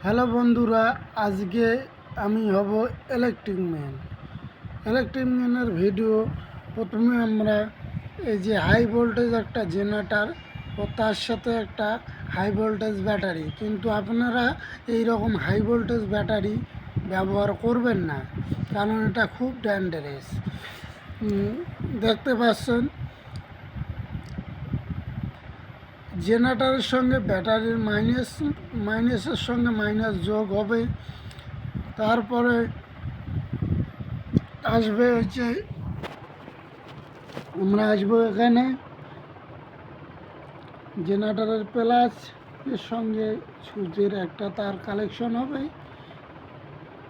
Hello বন্ধুরা, আজকে আমি হব ইলেকট্রিক ম্যানের ভিডিও। প্রথমে আমরা এই যে হাই ভোল্টেজ একটা জেনারেটর ও তার সাথে একটা হাই ভোল্টেজ ব্যাটারি, কিন্তু আপনারা এই রকম হাই ভোল্টেজ ব্যাটারি ব্যবহার করবেন না, কারণ এটা খুব ডেঞ্জারাস। দেখতে পাচ্ছেন জেনারেটরের সঙ্গে ব্যাটারির মাইনাসের সঙ্গে মাইনাস যোগ হবে। তারপরে আসবে হচ্ছে আমরা আসবো এখানে জেনারেটরের প্লাস এর সঙ্গে সুইচের একটা তার কালেকশন হবে।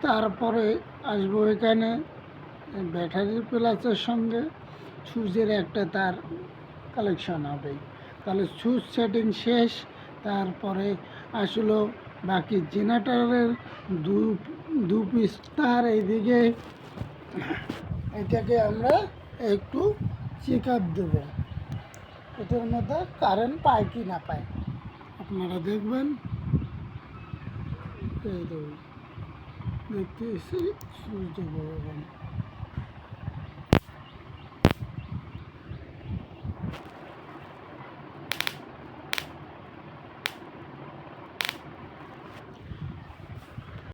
তারপরে আসবো এখানে ব্যাটারির প্লাসের সঙ্গে সুইচের একটা তার কালেকশন হবে। তাহলে সুইচ সেটিং শেষ। তারপরে আসলো বাকি জেনারেটরের দু পিস তার এইদিকে, এটাকে আমরা একটু চেক আপ দেবো, এটার মধ্যে কারেন্ট পায় কি না পায় আপনারা দেখবেন। এই দেখুন, দেখতে এসে সুইচ দেবো।